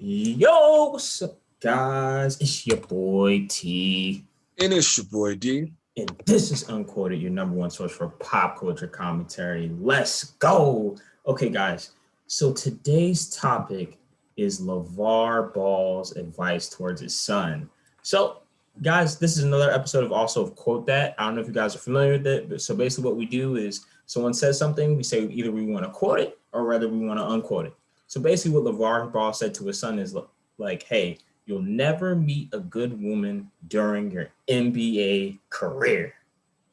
Yo, what's up, guys? It's your boy T, And it's your boy D. and this is Unquoted, your number one source for pop culture commentary. Let's go. Okay, guys. So today's topic is Lavar Ball's advice towards his son. So, guys, this is another episode of also of Quote That. I don't know if you guys are familiar with it, but so basically what we do is someone says something, we say either we want to quote it or rather we want to unquote it. So basically, what LeVar Ball said to his son is like, hey, you'll never meet a good woman during your NBA career.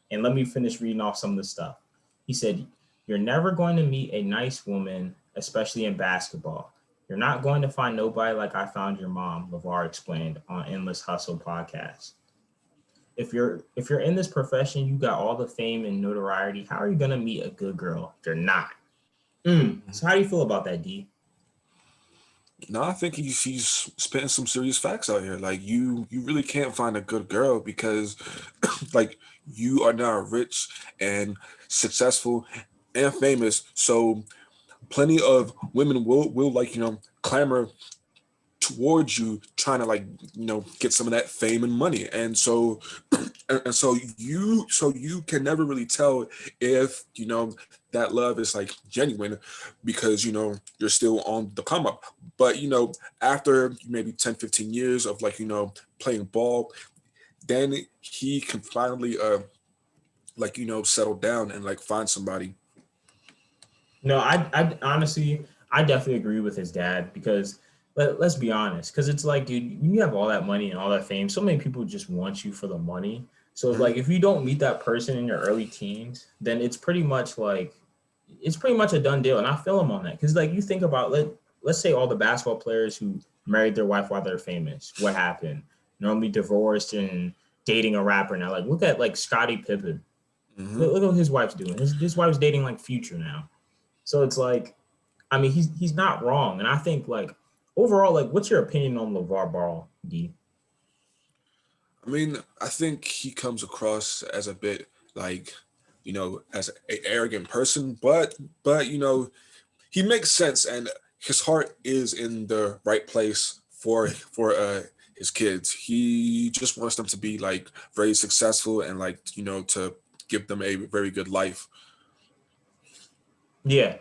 And let me finish reading off some of the stuff. He said, you're never going to meet a nice woman, especially in basketball. You're not going to find nobody like I found your mom, LeVar explained on Endless Hustle podcast. If you're in this profession, you got all the fame and notoriety. How are you gonna meet a good girl? You're not. So how do you feel about that, D? No, I think he's spitting some serious facts out here. Like you really can't find a good girl because, like, you are now rich and successful and famous. So plenty of women will like clamor towards you, trying to get some of that fame and money. And so and so you can never really tell if that love is like genuine, because you're still on the come up. But after maybe 10, 15 years of playing ball, then he can finally settle down and like find somebody. No, I honestly, I definitely agree with his dad because let's be honest, because it's like, dude, when you have all that money and all that fame, so many people just want you for the money. So it's Mhm. like if you don't meet that person in your early teens, then it's pretty much a done deal. And I feel him on that because like you think about let's say all the basketball players who married their wife while they're famous, what happened? Normally divorced and dating a rapper now. Like look at like Scottie Pippen. Mhm. Look what his wife's doing. His wife's dating like Future now. So it's like, I mean, he's not wrong, and I think like overall, like, what's your opinion on LeVar Ball, D? I mean, I think he comes across as a bit like, as an arrogant person, but he makes sense, and his heart is in the right place for his kids. He just wants them to be like very successful and to give them a very good life. Yeah,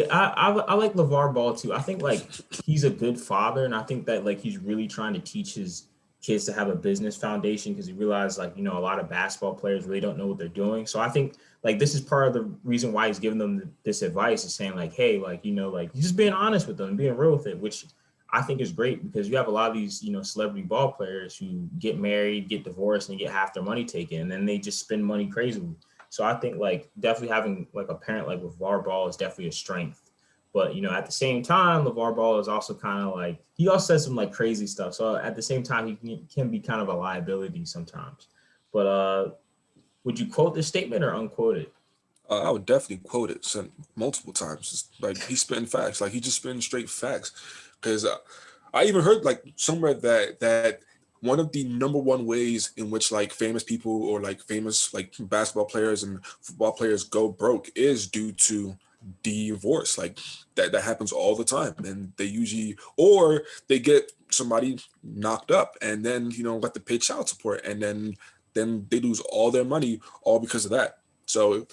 I like LeVar Ball too. I think like he's a good father, and I think that like he's really trying to teach his kids to have a business foundation because he realized like a lot of basketball players really don't know what they're doing. So I think like this is part of the reason why he's giving them this advice is saying like, hey, like like he's just being honest with them, being real with it, which I think is great because you have a lot of these celebrity ball players who get married, get divorced, and get half their money taken, and then they just spend money crazily. So I think like definitely having like a parent like LeVar Ball is definitely a strength. But at the same time, LeVar Ball is also kind of like he also says some like crazy stuff. So at the same time, he can be kind of a liability sometimes. But would you quote this statement or unquote it? I would definitely quote it multiple times. It's like he's spitting facts, like he just spitting straight facts. Because I even heard like somewhere that one of the number one ways in which like famous people or like famous like basketball players and football players go broke is due to divorce. Like that happens all the time, and they usually or they get somebody knocked up and then let to pay child support, and then they lose all their money all because of that. So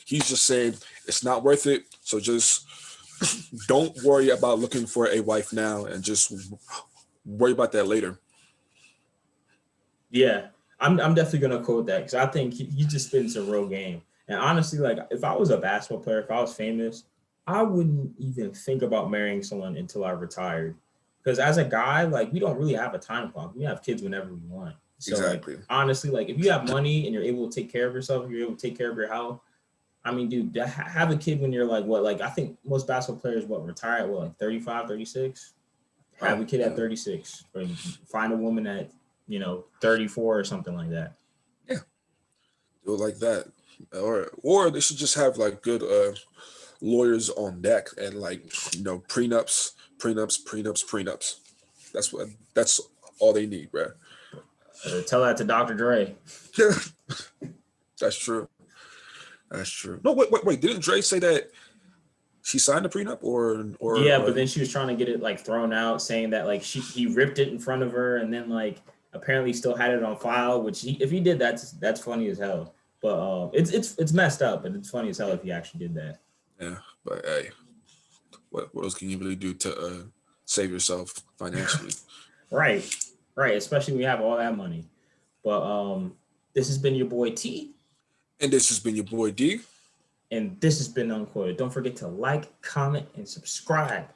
he's just saying it's not worth it. So just don't worry about looking for a wife now, and just worry about that later. Yeah, I'm definitely gonna quote that because I think he just spins a real game. And honestly, like if I was a basketball player, if I was famous, I wouldn't even think about marrying someone until I retired. Because as a guy, like we don't really have a time clock. We have kids whenever we want. So like Exactly. honestly, like if you have money and you're able to take care of yourself, you're able to take care of your health. I mean, dude, have a kid when you're like what? Like I think most basketball players what retire at what like 35, 36. Have Oh a kid at yeah, 36 or find a woman at 34 or something like that. yeah, do it like that, or they should just have like good lawyers on deck, and like prenups. That's all they need, bro. Tell that to Dr. Dre. That's true. That's true. No, wait. Didn't Dre say that she signed a prenup Yeah, or but then she was trying to get it like thrown out, saying that like he ripped it in front of her, and then like apparently still had it on file. Which if he did, that's funny as hell. But it's messed up, but it's funny as hell if he actually did that. yeah. But hey, what else can you really do to save yourself financially? Right, right. Especially when you have all that money. But this has been your boy T, And this has been your boy D. and this has been Unquoted. Don't forget to like, comment, and subscribe.